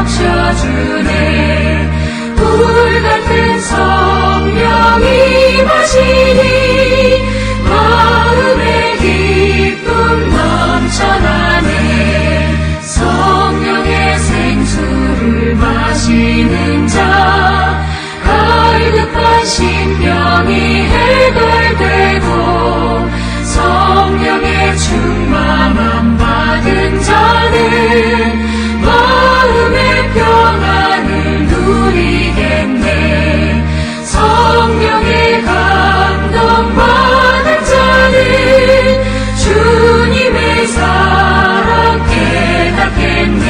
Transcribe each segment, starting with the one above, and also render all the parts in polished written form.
적셔주네. 불같은 성령이 마시니 마음의 기쁨 넘쳐나네. 성령의 생수를 마시는 자 갈급한 심령이 해결되고 성령의 충만함 받은 자는 마음의 평안을 누리겠네. 성령의 감동 받은 자는 주님의 사랑 깨닫겠네.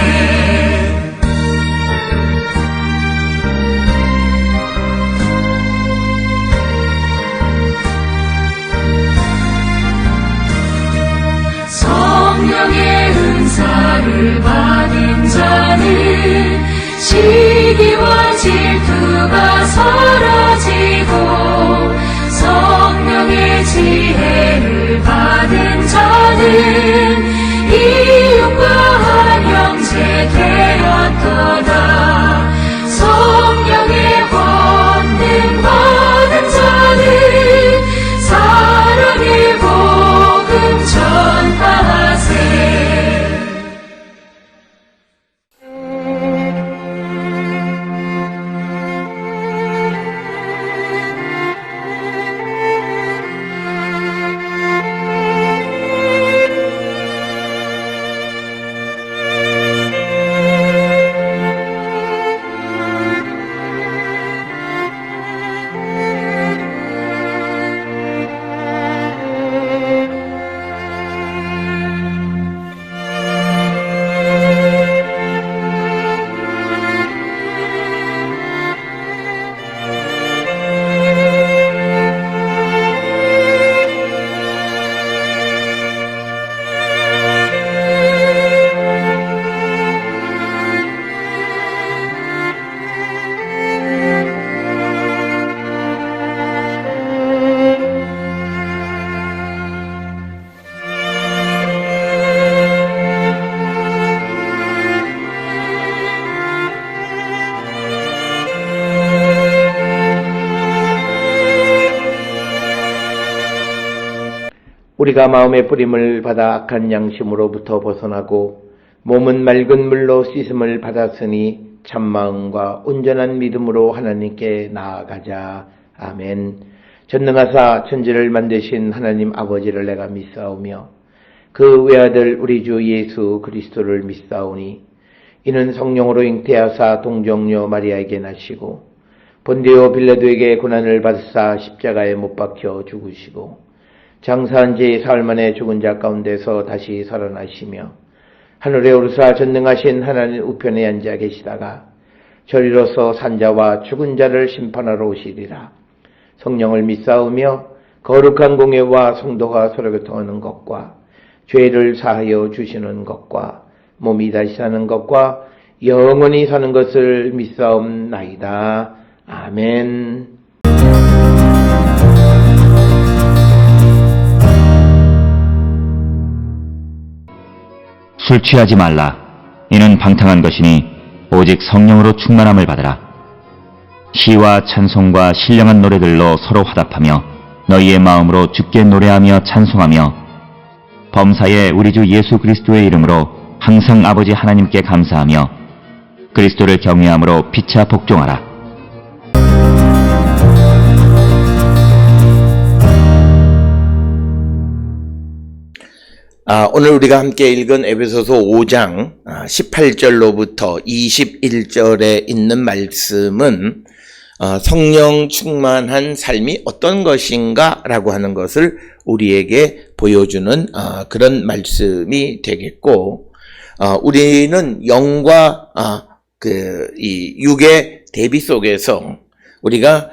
성령의 은사를 받은 자는 시기와 질투가 사라지고 성령의 지혜를 받은 자는 이웃과 한 형제 되었도다. 성령의 권능 받은 자는 사랑의 복음 전파하세. 우리가 마음의 뿌림을 받아 악한 양심으로부터 벗어나고 몸은 맑은 물로 씻음을 받았으니 참마음과 온전한 믿음으로 하나님께 나아가자. 아멘. 전능하사 천지를 만드신 하나님 아버지를 내가 믿사오며 그 외아들 우리 주 예수 그리스도를 믿사오니 이는 성령으로 잉태하사 동정녀 마리아에게 나시고 본디오 빌라도에게 고난을 받으사 십자가에 못 박혀 죽으시고 장사한 지 사흘 만에 죽은 자 가운데서 다시 살아나시며 하늘에 오르사 전능하신 하나님 우편에 앉아 계시다가 저리로서 산자와 죽은 자를 심판하러 오시리라. 성령을 믿사오며 거룩한 공예와 성도가 서로 교통하는 것과 죄를 사하여 주시는 것과 몸이 다시 사는 것과 영원히 사는 것을 믿사옵나이다. 아멘. 술 취하지 말라. 이는 방탕한 것이니 오직 성령으로 충만함을 받으라. 시와 찬송과 신령한 노래들로 서로 화답하며 너희의 마음으로 주께 노래하며 찬송하며 범사에 우리 주 예수 그리스도의 이름으로 항상 아버지 하나님께 감사하며 그리스도를 경외함으로 피차 복종하라. 오늘 우리가 함께 읽은 에베소서 5장 18절로부터 21절에 있는 말씀은 성령 충만한 삶이 어떤 것인가 라고 하는 것을 우리에게 보여주는 그런 말씀이 되겠고, 우리는 영과 이 육의 대비 속에서 우리가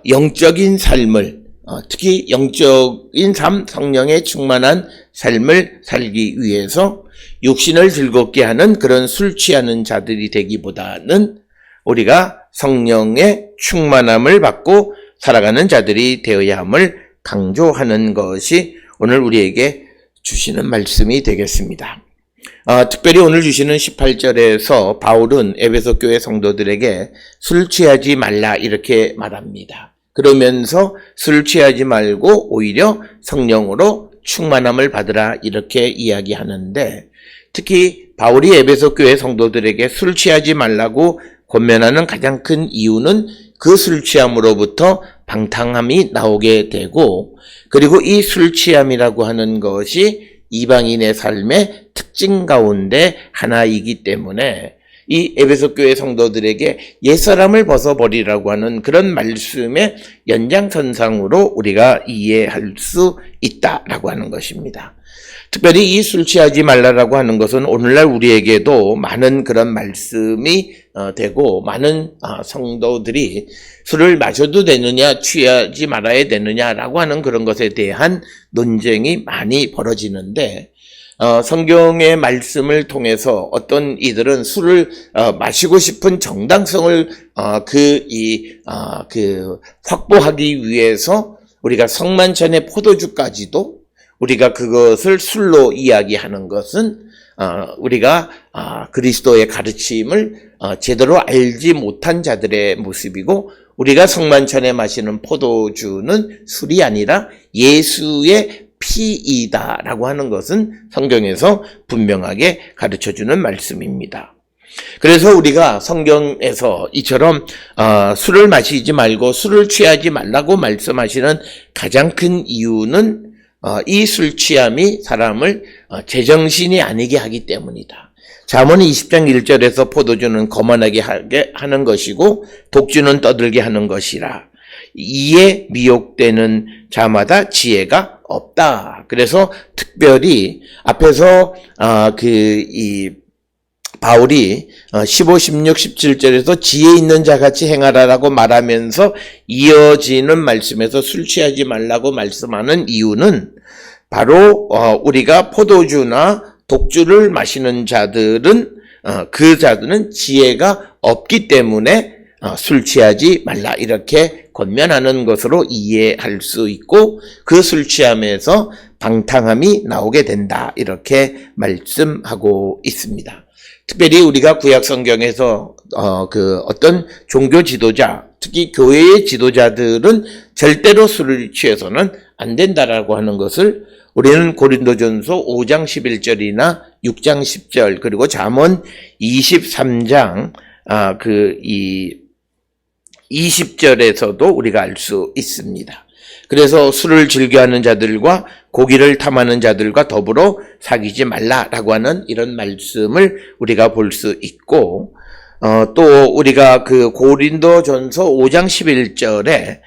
영적인 삶을, 특히 영적인 삶, 성령의 충만한 삶을 살기 위해서 육신을 즐겁게 하는 그런 술 취하는 자들이 되기보다는 우리가 성령의 충만함을 받고 살아가는 자들이 되어야 함을 강조하는 것이 오늘 우리에게 주시는 말씀이 되겠습니다. 특별히 오늘 주시는 18절에서 바울은 에베소 교회 성도들에게 술 취하지 말라 이렇게 말합니다. 그러면서 술 취하지 말고 오히려 성령으로 충만함을 받으라 이렇게 이야기하는데, 특히 바울이 에베소 교회 성도들에게 술 취하지 말라고 권면하는 가장 큰 이유는 그 술 취함으로부터 방탕함이 나오게 되고, 그리고 이 술 취함이라고 하는 것이 이방인의 삶의 특징 가운데 하나이기 때문에 이 에베소 교회 성도들에게 옛사람을 벗어버리라고 하는 그런 말씀의 연장선상으로 우리가 이해할 수 있다라고 하는 것입니다. 특별히 이 술 취하지 말라라고 하는 것은 오늘날 우리에게도 많은 그런 말씀이 되고, 많은 성도들이 술을 마셔도 되느냐 취하지 말아야 되느냐라고 하는 그런 것에 대한 논쟁이 많이 벌어지는데, 성경의 말씀을 통해서 어떤 이들은 술을 마시고 싶은 정당성을 확보하기 위해서 우리가 성만찬의 포도주까지도 우리가 그것을 술로 이야기하는 것은 우리가 그리스도의 가르침을 제대로 알지 못한 자들의 모습이고, 우리가 성만찬에 마시는 포도주는 술이 아니라 예수의 피이다라고 하는 것은 성경에서 분명하게 가르쳐주는 말씀입니다. 그래서 우리가 성경에서 이처럼 술을 마시지 말고 술을 취하지 말라고 말씀하시는 가장 큰 이유는 이 술 취함이 사람을 제정신이 아니게 하기 때문이다. 잠언 20장 1절에서 포도주는 거만하게 하게 하는 것이고 독주는 떠들게 하는 것이라. 이에 미혹되는 자마다 지혜가 없다. 그래서 특별히 앞에서 바울이 15, 16, 17절에서 지혜 있는 자같이 행하라라고 말하면서 이어지는 말씀에서 술 취하지 말라고 말씀하는 이유는 바로 우리가 포도주나 독주를 마시는 자들은 그 자들은 지혜가 없기 때문에 술 취하지 말라 이렇게 권면하는 것으로 이해할 수 있고, 그 술 취함에서 방탕함이 나오게 된다 이렇게 말씀하고 있습니다. 특별히 우리가 구약 성경에서 어떤 종교 지도자, 특히 교회의 지도자들은 절대로 술을 취해서는 안 된다라고 하는 것을 우리는 고린도전서 5장 11절이나 6장 10절 그리고 잠언 23장 20절에서도 우리가 알 수 있습니다. 그래서 술을 즐겨하는 자들과 고기를 탐하는 자들과 더불어 사귀지 말라라고 하는 이런 말씀을 우리가 볼 수 있고, 또 우리가 그 고린도전서 5장 11절에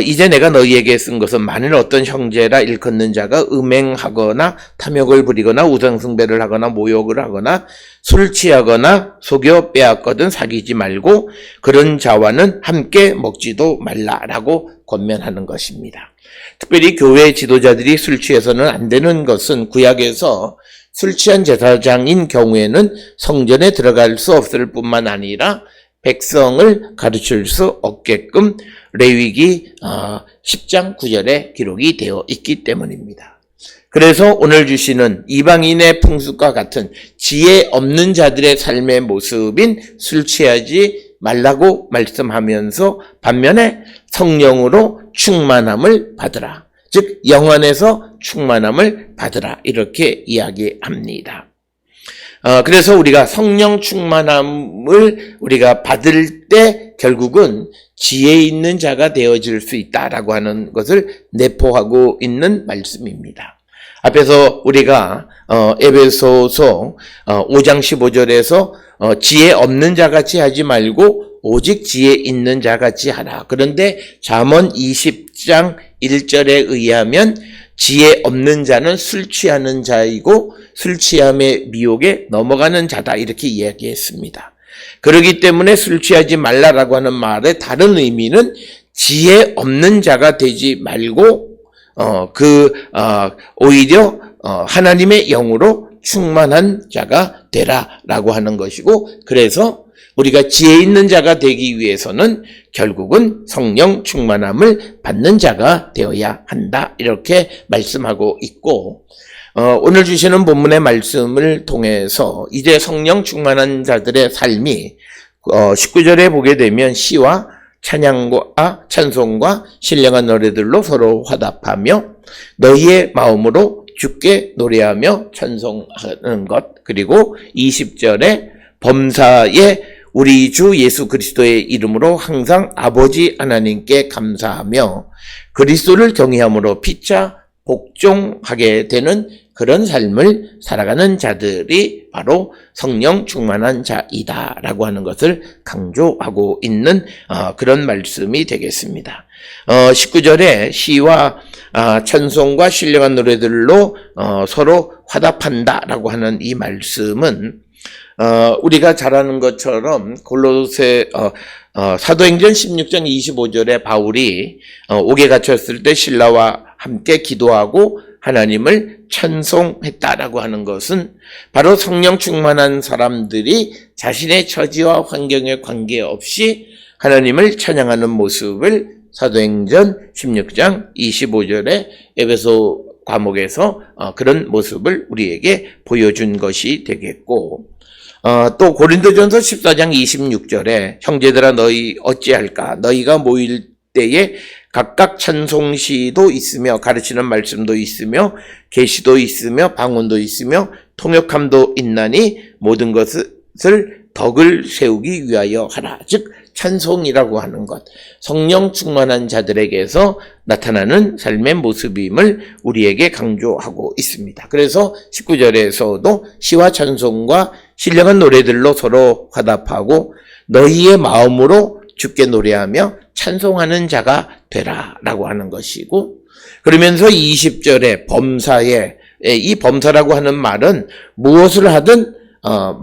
이제 내가 너희에게 쓴 것은 만일 어떤 형제라 일컫는 자가 음행하거나 탐욕을 부리거나 우상숭배를 하거나 모욕을 하거나 술 취하거나 속여 빼앗거든 사귀지 말고 그런 자와는 함께 먹지도 말라라고 권면하는 것입니다. 특별히 교회 지도자들이 술 취해서는 안 되는 것은 구약에서 술 취한 제사장인 경우에는 성전에 들어갈 수 없을 뿐만 아니라 백성을 가르칠 수 없게끔 레위기 10장 9절에 기록이 되어 있기 때문입니다. 그래서 오늘 주시는 이방인의 풍습과 같은 지혜 없는 자들의 삶의 모습인 술 취하지 말라고 말씀하면서 반면에 성령으로 충만함을 받으라. 즉 영안에서 충만함을 받으라 이렇게 이야기합니다. 그래서 우리가 성령 충만함을 우리가 받을 때 결국은 지혜 있는 자가 되어질 수 있다라고 하는 것을 내포하고 있는 말씀입니다. 앞에서 우리가 에베소서 5장 15절에서 지혜 없는 자같이 하지 말고 오직 지혜 있는 자같이 하라. 그런데 잠언 20장 1절에 의하면 지혜 없는 자는 술 취하는 자이고 술 취함의 미혹에 넘어가는 자다 이렇게 이야기했습니다. 그렇기 때문에 술 취하지 말라라고 하는 말의 다른 의미는 지혜 없는 자가 되지 말고 오히려 하나님의 영으로 충만한 자가 되라라고 하는 것이고, 그래서 우리가 지혜 있는 자가 되기 위해서는 결국은 성령 충만함을 받는 자가 되어야 한다 이렇게 말씀하고 있고, 오늘 주시는 본문의 말씀을 통해서 이제 성령 충만한 자들의 삶이 19절에 보게 되면 시와 찬양과 찬송과 신령한 노래들로 서로 화답하며 너희의 마음으로 주께 노래하며 찬송하는 것, 그리고 20절에 범사에 우리 주 예수 그리스도의 이름으로 항상 아버지 하나님께 감사하며 그리스도를 경외함으로 피차 복종하게 되는 그런 삶을 살아가는 자들이 바로 성령 충만한 자이다라고 하는 것을 강조하고 있는 그런 말씀이 되겠습니다. 19절에 시와 찬송과 신령한 노래들로 서로 화답한다라고 하는 이 말씀은 우리가 잘 아는 것처럼 골로새 사도행전 16장 25절에 바울이 옥에 갇혔을 때 신라와 함께 기도하고 하나님을 찬송했다라고 하는 것은 바로 성령 충만한 사람들이 자신의 처지와 환경에 관계없이 하나님을 찬양하는 모습을 사도행전 16장 25절에 에베소 과목에서 그런 모습을 우리에게 보여준 것이 되겠고, 또 고린도전서 14장 26절에 형제들아 너희 어찌할까 너희가 모일 때에 각각 찬송시도 있으며 가르치는 말씀도 있으며 계시도 있으며 방언도 있으며 통역함도 있나니 모든 것을 덕을 세우기 위하여 하라. 즉 찬송이라고 하는 것, 성령 충만한 자들에게서 나타나는 삶의 모습임을 우리에게 강조하고 있습니다. 그래서 19절에서도 시와 찬송과 신령한 노래들로 서로 화답하고 너희의 마음으로 주께 노래하며 찬송하는 자가 되라라고 하는 것이고, 그러면서 20절에 범사에, 이 범사라고 하는 말은 무엇을 하든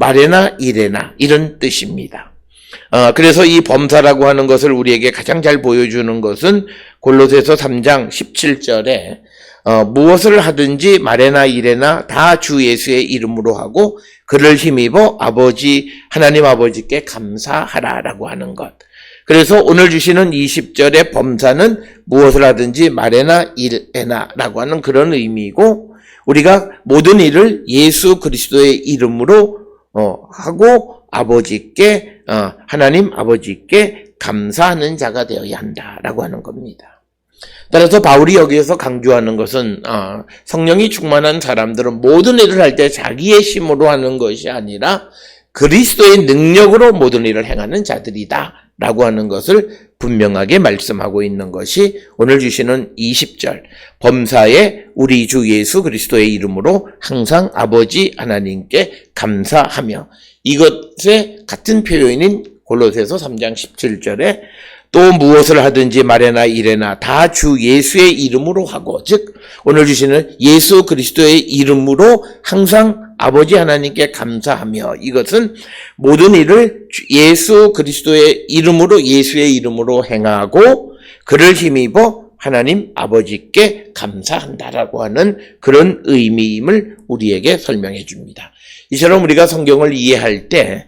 말에나 일에나 이런 뜻입니다. 그래서 이 범사라고 하는 것을 우리에게 가장 잘 보여주는 것은 골로새서 3장 17절에 무엇을 하든지 말에나 일에나 다 주 예수의 이름으로 하고 그를 힘입어 하나님 아버지께 감사하라라고 하는 것. 그래서 오늘 주시는 20절의 범사는 무엇을 하든지 말에나 일에나 라고 하는 그런 의미이고, 우리가 모든 일을 예수 그리스도의 이름으로 하고 하나님 아버지께 감사하는 자가 되어야 한다라고 하는 겁니다. 따라서 바울이 여기에서 강조하는 것은 성령이 충만한 사람들은 모든 일을 할 때 자기의 힘으로 하는 것이 아니라 그리스도의 능력으로 모든 일을 행하는 자들이다 라고 하는 것을 분명하게 말씀하고 있는 것이 오늘 주시는 20절 범사에 우리 주 예수 그리스도의 이름으로 항상 아버지 하나님께 감사하며, 이것의 같은 표현인 골로새서 3장 17절에 또 무엇을 하든지 말에나 일에나 다 주 예수의 이름으로 하고, 즉 오늘 주시는 예수 그리스도의 이름으로 항상 아버지 하나님께 감사하며, 이것은 모든 일을 예수 그리스도의 이름으로 예수의 이름으로 행하고 그를 힘입어 하나님 아버지께 감사한다라고 하는 그런 의미임을 우리에게 설명해 줍니다. 이처럼 우리가 성경을 이해할 때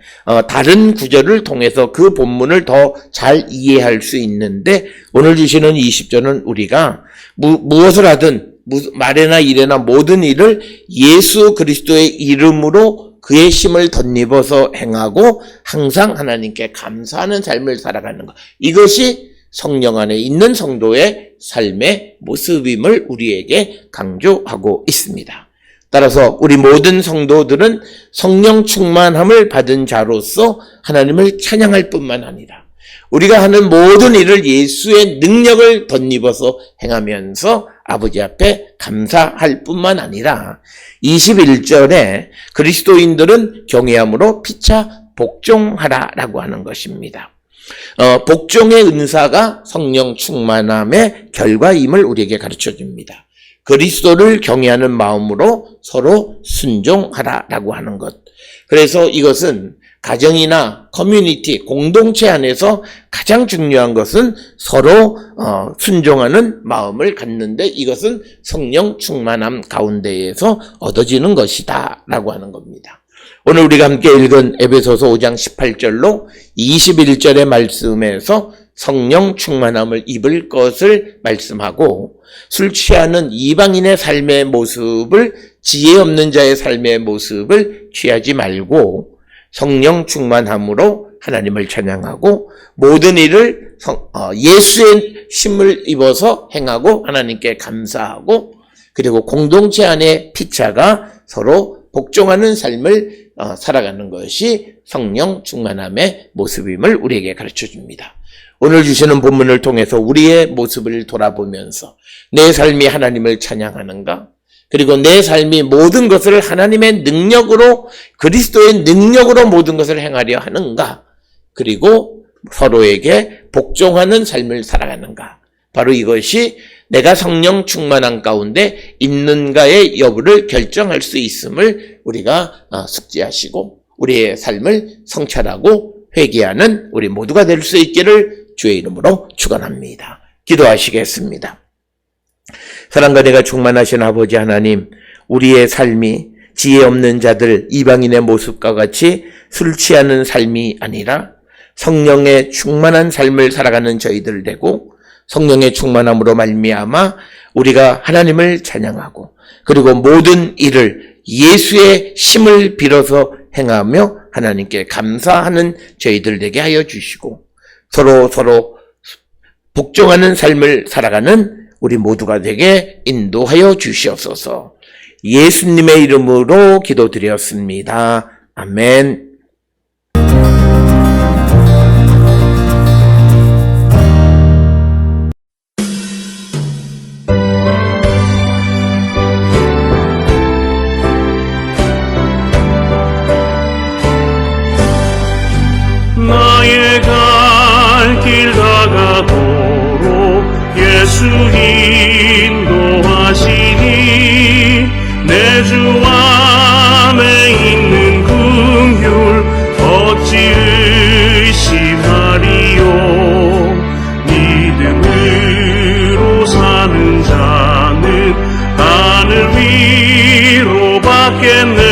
다른 구절을 통해서 그 본문을 더 잘 이해할 수 있는데, 오늘 주시는 20절은 우리가 무엇을 하든 말에나 일에나 모든 일을 예수 그리스도의 이름으로 그의 힘을 덧입어서 행하고 항상 하나님께 감사하는 삶을 살아가는 것, 이것이 성령 안에 있는 성도의 삶의 모습임을 우리에게 강조하고 있습니다. 따라서 우리 모든 성도들은 성령 충만함을 받은 자로서 하나님을 찬양할 뿐만 아니라 우리가 하는 모든 일을 예수의 능력을 덧입어서 행하면서 아버지 앞에 감사할 뿐만 아니라 21절에 그리스도인들은 경외함으로 피차 복종하라라고 하는 것입니다. 복종의 은사가 성령 충만함의 결과임을 우리에게 가르쳐 줍니다. 그리스도를 경외하는 마음으로 서로 순종하라라고 하는 것. 그래서 이것은 가정이나 커뮤니티, 공동체 안에서 가장 중요한 것은 서로 순종하는 마음을 갖는데, 이것은 성령 충만함 가운데에서 얻어지는 것이다 라고 하는 겁니다. 오늘 우리가 함께 읽은 에베소서 5장 18절로 21절의 말씀에서 성령 충만함을 입을 것을 말씀하고, 술 취하는 이방인의 삶의 모습을, 지혜 없는 자의 삶의 모습을 취하지 말고 성령 충만함으로 하나님을 찬양하고 모든 일을 예수의 힘을 입어서 행하고 하나님께 감사하고, 그리고 공동체 안에 피차가 서로 복종하는 삶을 살아가는 것이 성령 충만함의 모습임을 우리에게 가르쳐 줍니다. 오늘 주시는 본문을 통해서 우리의 모습을 돌아보면서 내 삶이 하나님을 찬양하는가? 그리고 내 삶이 모든 것을 하나님의 능력으로, 그리스도의 능력으로 모든 것을 행하려 하는가? 그리고 서로에게 복종하는 삶을 살아가는가? 바로 이것이 내가 성령 충만한 가운데 있는가의 여부를 결정할 수 있음을 우리가 숙지하시고 우리의 삶을 성찰하고 회개하는 우리 모두가 될 수 있기를 주의 이름으로 축원합니다. 기도하시겠습니다. 사랑과 내가 충만하신 아버지 하나님, 우리의 삶이 지혜 없는 자들 이방인의 모습과 같이 술 취하는 삶이 아니라 성령의 충만한 삶을 살아가는 저희들 되고, 성령의 충만함으로 말미암아 우리가 하나님을 찬양하고 그리고 모든 일을 예수의 힘을 빌어서 행하며 하나님께 감사하는 저희들 되게 하여 주시고, 서로 복종하는 삶을 살아가는 우리 모두가 되게 인도하여 주시옵소서. 예수님의 이름으로 기도드렸습니다. 아멘. 나의 갈 길 다가도록 예수 인도하시니 내 주 안에 있는 긍휼 어찌 의심하리요. 믿음으로 사는 자는 하늘 위로 받겠네.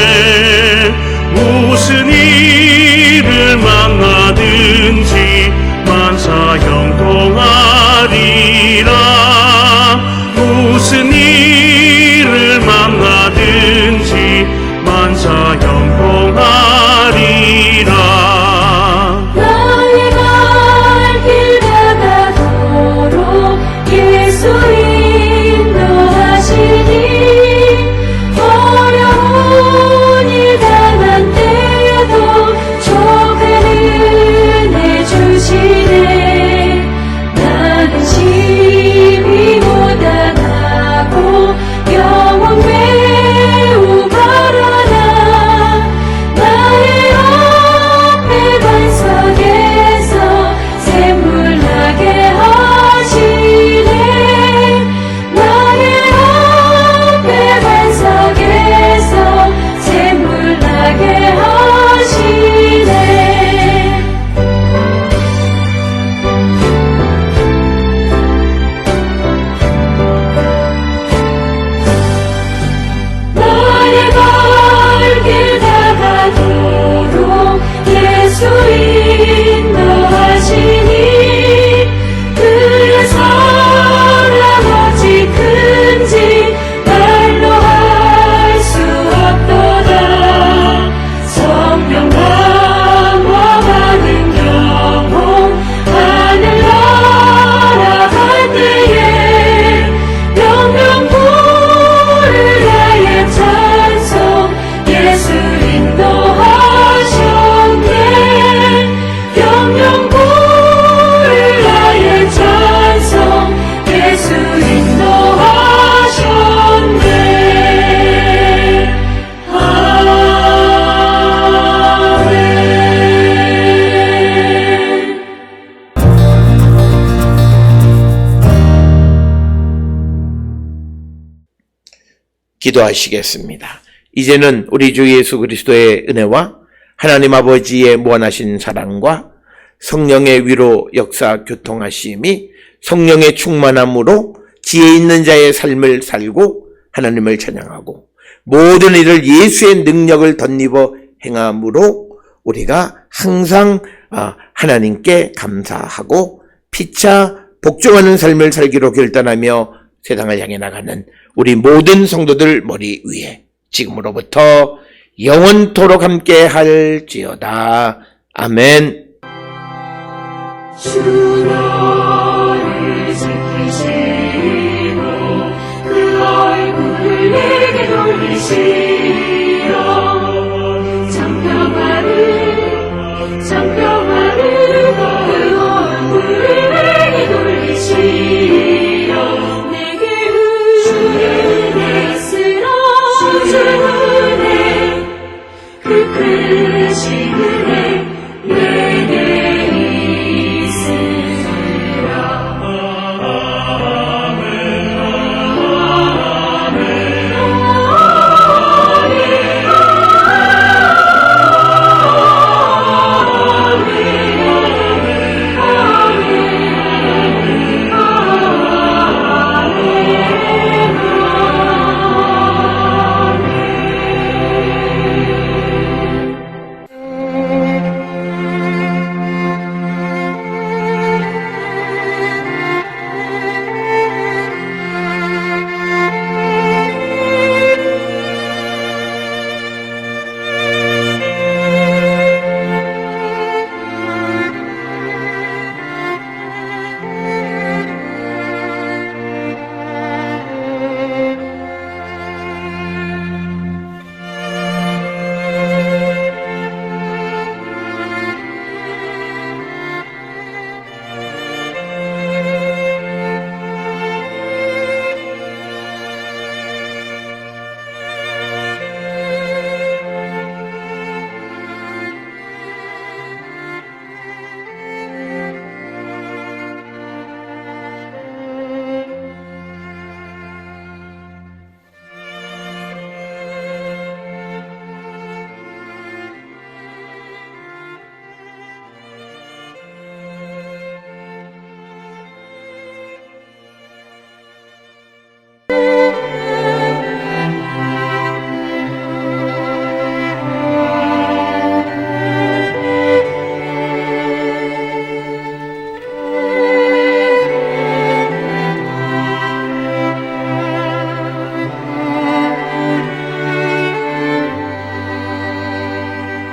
무슨 일을 만나든지 만사 형통하리라. 무슨 일을 만나든지 만사 형통하리라. 나의 갈 길 다가도록 예수 인도하시니 어려운 일 당한 때에도 조금 은혜 주시네. 나는 심히 무단하고 영원 매우 가라나. 나의 앞에 반석에서 샘물나게 하시네. 나의 앞에 반석에서 샘물나게 하시네. 나의 갈 길 다가도록 예수 인도하시니 그의 사랑 어찌 큰지 말로 할 수 없도다. 성령 강화 받은 영혼 하늘 날아갈 때에 명령 부르라의 찬송 예수 인도하셨네. 명령 부르라의 찬송 예수 인도하셨네. 아멘. 기도하시겠습니다. 이제는 우리 주 예수 그리스도의 은혜와 하나님 아버지의 무한하신 사랑과 성령의 위로 역사 교통하심이 성령의 충만함으로 지혜 있는 자의 삶을 살고 하나님을 찬양하고 모든 일을 예수의 능력을 덧입어 행함으로 우리가 항상 하나님께 감사하고 피차 복종하는 삶을 살기로 결단하며 세상을 향해 나가는 우리 모든 성도들 머리 위에 지금으로부터 영원토록 함께 할지어다. 아멘. 주 너를 지키시고 그 얼굴을 내게 돌리시어 장평화를 그 얼굴을 내게 돌리시어 내게 은혜 쓰라 주 은혜 그 크신 은혜